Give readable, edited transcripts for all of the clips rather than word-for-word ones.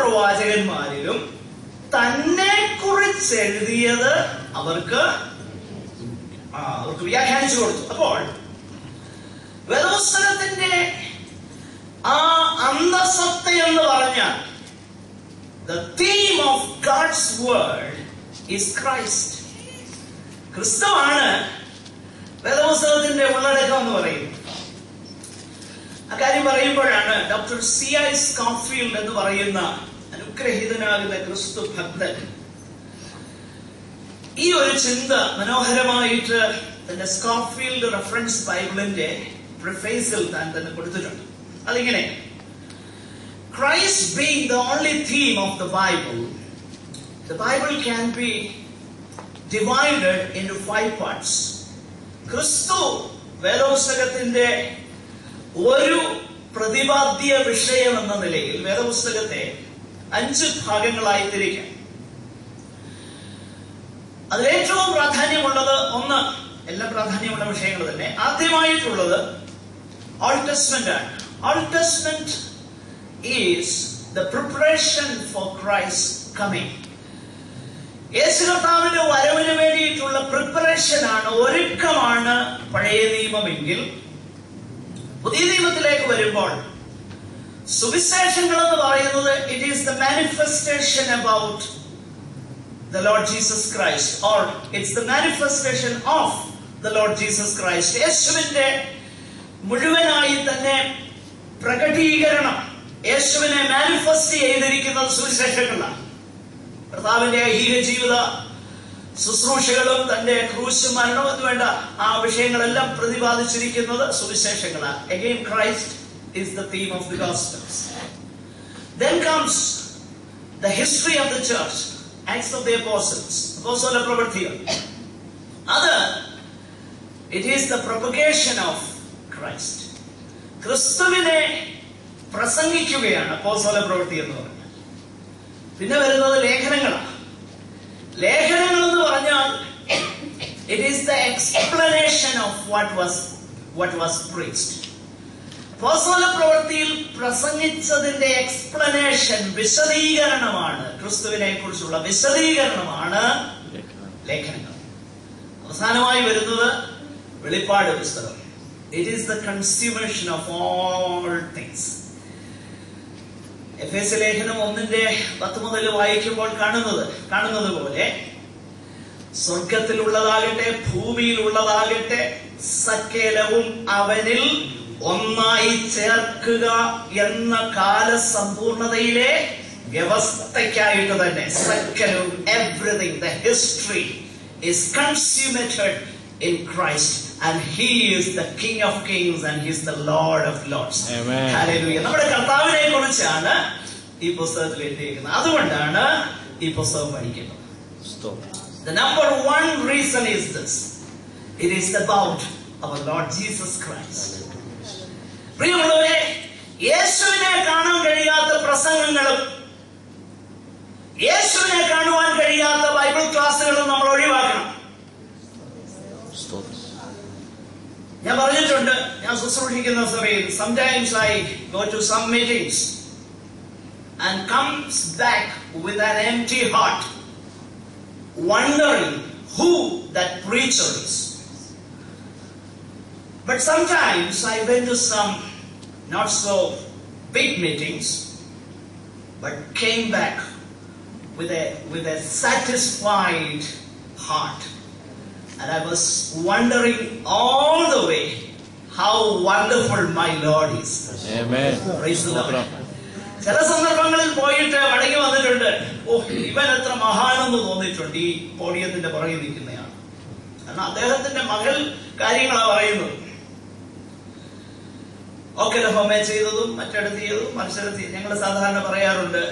പ്രവാചകന്മാരിലും തന്നെ കുറിച്ച് എഴുതിയത് അവർക്ക് വ്യാഖ്യാനിച്ചു കൊടുത്തു. അപ്പോൾ വേദപുസ്തകത്തിന്റെ ആ അന്തസത്ത എന്ന് പറഞ്ഞാൽ the theme of God's word is Christ. ക്രിസ്തുവാണ് വേദപുസ്തകത്തിന്റെ ഉള്ളടക്കം എന്ന് പറയുന്നത്. അക്കാര്യം പറയുമ്പോഴാണ് ഡോക്ടർ C.I. സ്കോഫീൽഡ് എന്ന് പറയുന്ന അനുഗ്രഹീതനാകുന്ന ക്രിസ്തു ഭക്തൻ ഈ ഒരു ചിന്ത മനോഹരമായിട്ട് തന്റെ സ്കോഫീൽഡ് റെഫറൻസ് ബൈബിളിന്റെ പ്രിഫേസിൽ താൻ തന്നെ കൊടുത്തിട്ടുണ്ട്. അതിങ്ങനെ: Christ being the only theme of the Bible can be divided into 5 parts. ക്രിസ്തു വേദപുസ്തകത്തിന്റെ ഒരു പ്രതിപാദ്യ വിഷയം എന്ന നിലയിൽ വേദപുസ്തകത്തെ 5 ഭാഗങ്ങളായി തിരിക്കാം. അതിലേറ്റവും പ്രാധാന്യമുള്ളത് ഒന്ന്, എല്ലാം പ്രാധാന്യമുള്ള വിഷയങ്ങൾ തന്നെ. ആദ്യമായിട്ടുള്ളത് ഓൾഡ് ടെസ്റ്റ്മെന്റ് ആണ്. Old testament is the preparation for Christ coming. യേശു കർത്താവിന്റെ വരവിന് വേണ്ടിയിട്ടുള്ള പ്രിപ്പറേഷൻ ആണ്, ഒരുക്കമാണ് പഴയ നിയമമെങ്കിൽ. പുതിയ നിയമത്തിലേക്ക് വരുമ്പോൾ സുവിശേഷങ്ങൾ എന്ന് പറയുന്നത് it is the manifestation about the Lord Jesus Christ, or it's the manifestation of the Lord Jesus Christ. യേശുവിന്റെ മുഴുവനായി തന്നെ പ്രകടീകരണം, യേശുവിനെ മാനിഫെസ്റ്റ് ചെയ്തിരിക്കുന്നത് സുവിശേഷങ്ങളാണ്. കർത്താവിന്റെ ഐഹിക ജീവിത ശുശ്രൂഷകളും തന്റെ ക്രൂശ് മരണവും എന്ന് വേണ്ട ആ വിഷയങ്ങളെല്ലാം പ്രതിപാദിച്ചിരിക്കുന്നത് സുവിശേഷങ്ങളാണ്. Again, Christ is the theme of the Gospels. Then comes the history of the church, Acts of the Apostles, അപ്പോസ്തല പ്രവൃത്തികൾ. അത് it is the propagation of Christ. ക്രിസ്തുവിനെ പ്രസംഗിക്കുകയാണ് അപ്പോസ്തല പ്രവൃത്തി എന്ന് പറഞ്ഞാൽ. പിന്നെ വരുന്നത് ലേഖനങ്ങളാണ്. ലേഖനങ്ങൾ എന്ന് പറഞ്ഞാൽ it is the explanation of what was preached. അപ്പോസ്തല പ്രവൃത്തിയിൽ പ്രസംഗിച്ചതിന്റെ എക്സ്പ്ലനേഷൻ, വിശദീകരണമാണ്, ക്രിസ്തുവിനെ കുറിച്ചുള്ള വിശദീകരണമാണ് ലേഖനങ്ങൾ. അവസാനമായി വരുന്നത് വെളിപ്പാട് പുസ്തകം. It is the consummation of all things. എഫേസ്യ ലേഖനം 1:10 മുതൽ വായിക്കുമ്പോൾ കാണുന്നത് പോലെ സ്വർഗത്തിലുള്ളതാകട്ടെ ഭൂമിയിലുള്ളതാകട്ടെ സകലവും അവനിൽ ഒന്നായി ചേർക്കുക എന്ന കാലസമ്പൂർണതയിലെ വ്യവസ്ഥയ്ക്കായിട്ട് തന്നെ സകലവും, everything, the history is consummated in Christ, and He is the King of Kings and He is the Lord of Lords. Amen. Hallelujah. നമ്മുടെ കർത്താവിനെ കുറിച്ചാണ് ഈ പുസ്തകത്തിൽ എഴുതിയിരിക്കുന്നത്. അതുകൊണ്ടാണ് ഈ പുസ്തകം പഠിക്കുന്നത്. The number one reason is this: it is about our Lord Jesus Christ. പ്രിയമുള്ളവരെ, യേശുവിനെ കാണാൻ കഴിയാത്ത പ്രസംഗങ്ങളും യേശുവിനെ കാണുവാൻ കഴിയാത്ത ബൈബിൾ ക്ലാസ്സുകളും നമ്മൾ ഒഴിവാക്കണം. ഞാൻ പറഞ്ഞിട്ടുണ്ട്, ഞാൻ ശുശ്രൂഷിക്കുന്ന സഭയിൽ sometimes I go to some meetings and comes back with an empty heart, wondering who that preacher is. But sometimes I went to some not so big meetings, but came back with a satisfied heart, and I was wondering all the way how wonderful my Lord is. Amen. Praise the Lord. ചില സന്ദർഭങ്ങളിൽ പോയിട്ട് മടങ്ങി വന്നിട്ടുണ്ട്, ഇവൻ എത്ര മഹാനെന്ന് തോന്നിയിട്ടുണ്ട് ഈ പോഡിയത്തിന്റെ പുറകിൽ നിൽക്കുന്നയാൾ. കാരണം അദ്ദേഹത്തിന്റെ മകൾ കാര്യങ്ങളാണ് പറയുന്നത്. ഓക്കലഹോമ ചെയ്തതും മറ്റിടത്ത് ചെയ്തതും മത്സരത്തിൽ ഞങ്ങൾ സാധാരണ പറയാറുണ്ട്,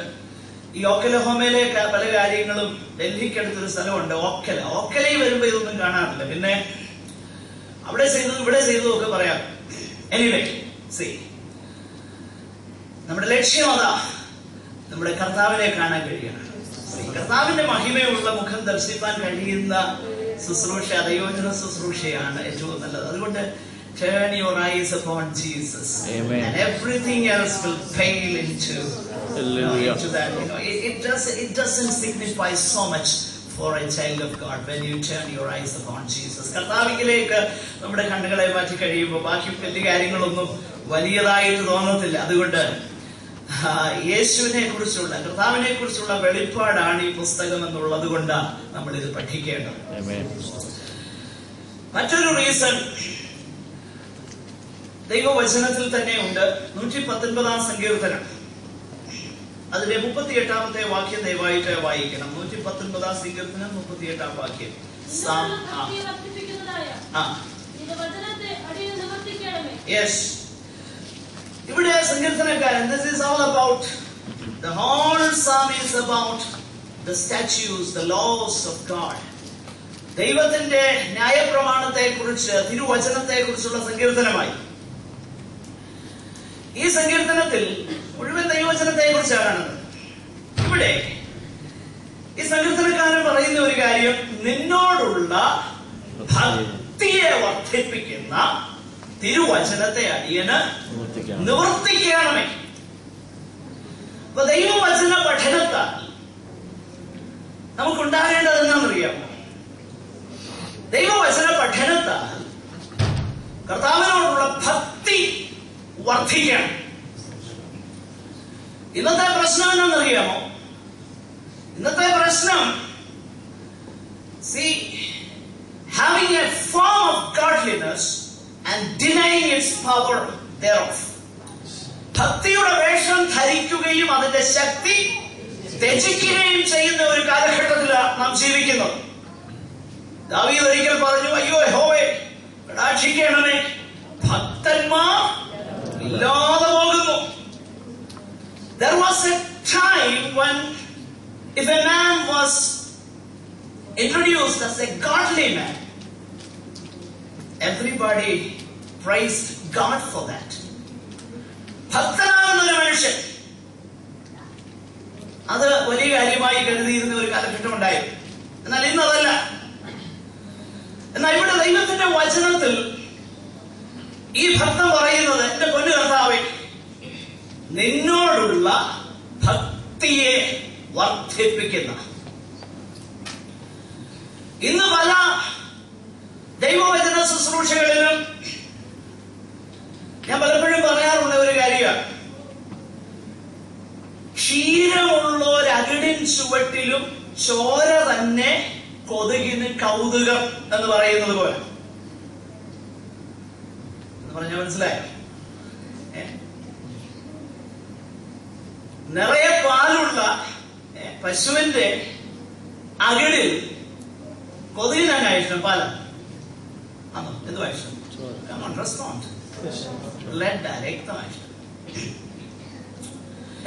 ഈ ഓക്കലഹോമയിലെ പല കാര്യങ്ങളും ഡൽഹിക്കടുത്തൊരു സ്ഥലമുണ്ട് ഓക്കലയിൽ വരുമ്പോ ഇതൊന്നും കാണാറില്ല. പിന്നെ അവിടെ ചെയ്തതും ഇവിടെ ചെയ്തതും ഒക്കെ പറയാം. എനിവേ, നമ്മുടെ ലക്ഷ്യം അതാ, നമ്മുടെ കർത്താവിനെ കാണാൻ കഴിയണം. കർത്താവിന്റെ മഹിമയുള്ള മുഖം ദർശിപ്പാൻ കഴിയുന്ന ശുശ്രൂഷ, ദൈവജന ശുശ്രൂഷയാണ് ഏറ്റവും നല്ലത്. അതുകൊണ്ട് turn your eyes upon Jesus. Amen. And everything else will pale into into that. It doesn't signify so much for a child of God when you turn your eyes upon Jesus. കർത്താവിലേക്ക് നമ്മുടെ കണ്ണുകളെ മാറ്റി കഴിയുമ്പോൾ ബാക്കി വലിയ കാര്യങ്ങളൊന്നും വലിയതായിട്ട് തോന്നത്തില്ല. അതുകൊണ്ട് യേശുവിനെ കുറിച്ചുള്ള, കർത്താവിനെ കുറിച്ചുള്ള വെളിപ്പാടാണ് ഈ പുസ്തകം എന്നുള്ളത് കൊണ്ടാണ് നമ്മൾ ഇത് പഠിക്കേണ്ടത്. മറ്റൊരു റീസൺ ദൈവവചനത്തിൽ തന്നെ ഉണ്ട്. 119 സങ്കീർത്തനം അതിന്റെ 38 വാക്യം ദയവായിട്ട് വായിക്കണം. 119 സങ്കീർത്തനം 38 വാക്യം. യെസ്, ഇവിടെ സങ്കീർത്തനക്കാരൻ, this is all about, the whole psalm is about the statutes, the laws of God. ദൈവത്തിന്റെ ന്യായപ്രമാണത്തെ കുറിച്ച്, തിരുവചനത്തെ കുറിച്ചുള്ള സങ്കീർത്തനമായി. ഈ സങ്കീർത്തനത്തിൽ മുഴുവൻ ദൈവവചനത്തെ കുറിച്ചാണ് കാണുന്നത്. ഇവിടെ ഈ സങ്കീർത്തനക്കാരൻ പറയുന്ന ഒരു കാര്യം, നിന്നോടുള്ള ഭക്തിയെ വർദ്ധിപ്പിക്കുന്ന തിരുവചനത്തെ അടിയന് നിവർത്തിക്കണമേ. അപ്പൊ ദൈവവചന പഠനത്താൽ നമുക്കുണ്ടാകേണ്ടത് എന്താണെന്നറിയാമോ? ദൈവവചന പഠനത്താൽ കർത്താവിനോടുള്ള ഭക്തി വർദ്ധിക്കണം. ഇന്നത്തെ പ്രശ്നം എന്താണെന്നറിയാമോ? ഇന്നത്തെ പ്രശ്നം, see, having a form of godliness and denying its power thereof. ഭക്തിയുടെ വേഷം ധരിക്കുകയും അതിന്റെ ശക്തി ത്യജിക്കുകയും ചെയ്യുന്ന ഒരു കാലഘട്ടത്തിലാണ് നാം ജീവിക്കുന്നത്. ദാവീദ് ഒരിക്കൽ പറഞ്ഞു, അയ്യോ യഹോവേ കടാക്ഷിക്കണമേ, ഭക്തന്മാർ ഇല്ലാതെ പോകുന്നു. There was a time when if a man was introduced as a godly man, everybody praised God for that. ഭക്തനാകുന്ന ഒരു മനുഷ്യൻ, അത് വലിയ കാര്യമായി കരുതിയിരുന്ന ഒരു കാലഘട്ടം ഉണ്ടായിരുന്നു. എന്നാൽ ഇന്നതല്ല. എന്നാൽ ഇവിടെ ദൈവത്തിന്റെ വചനത്തിൽ ഈ ഭക്തൻ പറയുന്നത്, എന്റെ പൊന്നു കർത്താവേ, നിന്നോടുള്ള ഭക്തിയെ വർദ്ധിപ്പിക്കുന്ന. ഇന്ന് പല ദൈവവചന ശുശ്രൂഷകളിലും ഞാൻ പലപ്പോഴും പറയാറുള്ള ഒരു കാര്യമാണ്, ക്ഷീരമുള്ള ഒരകിടിൻ ചുവട്ടിലും ചോര തന്നെ കൊതുകിന് കൗതുകം എന്ന് പറയുന്നത് പോലെ. എന്ന് പറഞ്ഞാൽ മനസ്സിലായോ? നിറയെ പാലുള്ള പശുവിന്റെ അകിടിൽ കൊതുകിനാണ് ഇഷ്ടം. പാലാണ് എന്തുവാ ഇഷ്ടം? റെസ്പോണ്ട് രക്തമായി ഇഷ്ടം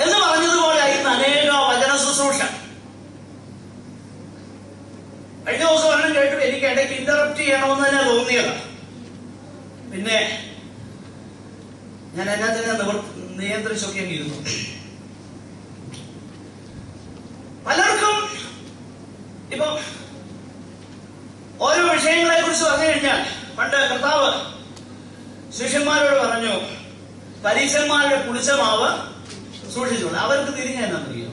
എന്ന് പറഞ്ഞതുപോലെ ഇന്ന് അനേക വചന ശുശ്രൂഷ. കഴിഞ്ഞ ദിവസം ഒരെണ്ണം കേട്ടു, എനിക്ക് ഇടയ്ക്ക് ഇന്ററപ്റ്റ് ചെയ്യണമെന്ന് തന്നെ തോന്നിയതാണ്. പിന്നെ ഞാൻ എന്നെ തന്നെ നിയന്ത്രിച്ചൊക്കെ ഇരുന്നു. പലർക്കും ഇപ്പൊ ഓരോ വിഷയങ്ങളെ കുറിച്ച് പറഞ്ഞു കഴിഞ്ഞാൽ, പണ്ട് കർത്താവ് ശിഷ്യന്മാരോട് പറഞ്ഞു, പരീശന്മാരുടെ പുളിച്ച മാവ് സൂക്ഷിച്ചോളൂ. അവർക്ക് തിരിഞ്ഞെന്നറിയോ?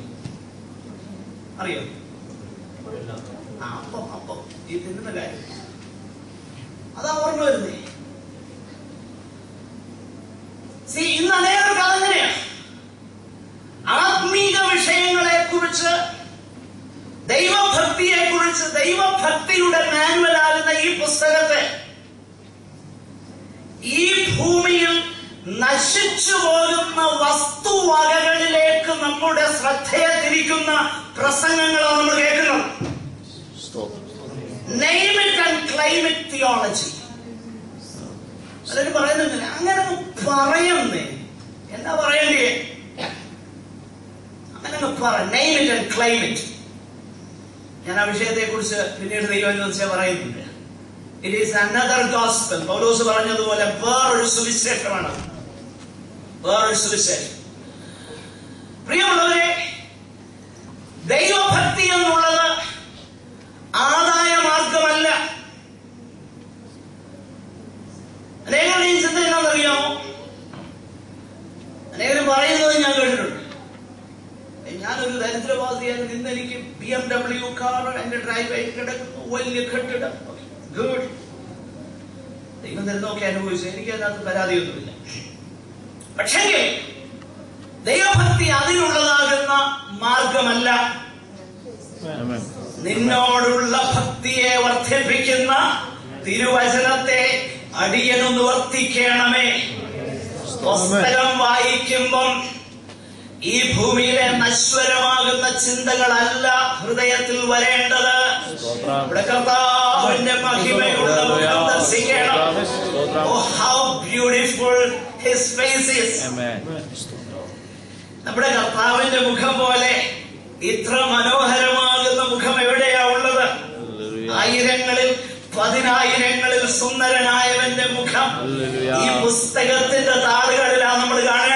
അറിയോ? അപ്പം ഈ തിന്നുന്ന കാര്യം അതാ ഓർമ്മ വരുന്നേ. ഇന്ന് അനേകർക്ക് അതെങ്ങനെയാണ്? ആത്മീക വിഷയങ്ങളെ കുറിച്ച്, ദൈവഭക്തിയെ കുറിച്ച്, ദൈവഭക്തിയുടെ മാനുവലാകുന്ന ഈ പുസ്തകത്തെ ഈ ഭൂമിയിൽ നശിച്ചു പോകുന്ന വസ്തുവകകളിലേക്ക് നമ്മുടെ ശ്രദ്ധയെ തിരിക്കുന്ന പ്രസംഗങ്ങളാണ് നമ്മൾ കേൾക്കുന്നത്. Name it and claim it theology. അതിന് പറയുന്നില്ല, അങ്ങനെ പറയുന്നേ. എന്താ പറയണ്ടേ? അങ്ങനെ പറ, name it and claim it. ഞാൻ ആ വിഷയത്തെ കുറിച്ച് പിന്നീട് ദൈവം പറയുന്നുണ്ട്. It is another gospel. പൗലോസ് പറഞ്ഞതുപോലെ വേറൊരു സുവിശേഷമാണ്, വേറൊരു സുവിശേഷം. പ്രിയമുള്ളവരെ, ദൈവഭക്തി എന്നുള്ളത് ആദായ മാർഗമല്ല. അനേകരുടെയും ചിന്ത എന്താണെന്നറിയാമോ? അനേകരും പറയുന്നത് ഞാൻ കേട്ടിട്ടുണ്ട്, ഞാനൊരു ദരിദ്രവാസിയാണ്. ഇന്ന് എനിക്ക് BMW കാർ എന്റെ ഡ്രൈവ് കിടക്കുന്നു, വലിയ കെട്ടിടം. ഗുഡ്, ദൈവം തരുന്നൊക്കെ അനുഭവിച്ചു, എനിക്ക് അതിനകത്ത് പരാതിയൊന്നുമില്ല. പക്ഷേ ദൈവഭക്തി അതിനുള്ളതാകുന്ന മാർഗമല്ല. നിന്നോടുള്ള ഭക്തിയെ വർദ്ധിപ്പിക്കുന്ന തിരുവചനത്തെ അടിയനൊന്ന് വർത്തിക്കണമേ. പുസ്തകം വായിക്കുമ്പം ഈ ഭൂമിയിലെ നശ്വരമാകുന്ന ചിന്തകളല്ല ഹൃദയത്തിൽ വരേണ്ടത്. ഇവിടെ കർത്താവിന്റെ മഹിമയുള്ള മുഖം ദർശിക്കണം. Oh, how beautiful his face is. നമ്മുടെ കർത്താവിന്റെ മുഖം പോലെ ഇത്ര മനോഹരമാകുന്ന മുഖം എവിടെയാ ഉള്ളത്? ആയിരങ്ങളിൽ പതിനായിരങ്ങളിൽ സുന്ദരനായവന്റെ മുഖം ഈ പുസ്തകത്തിന്റെ താളുകളിലാണ് നമ്മൾ കാണുന്നത്.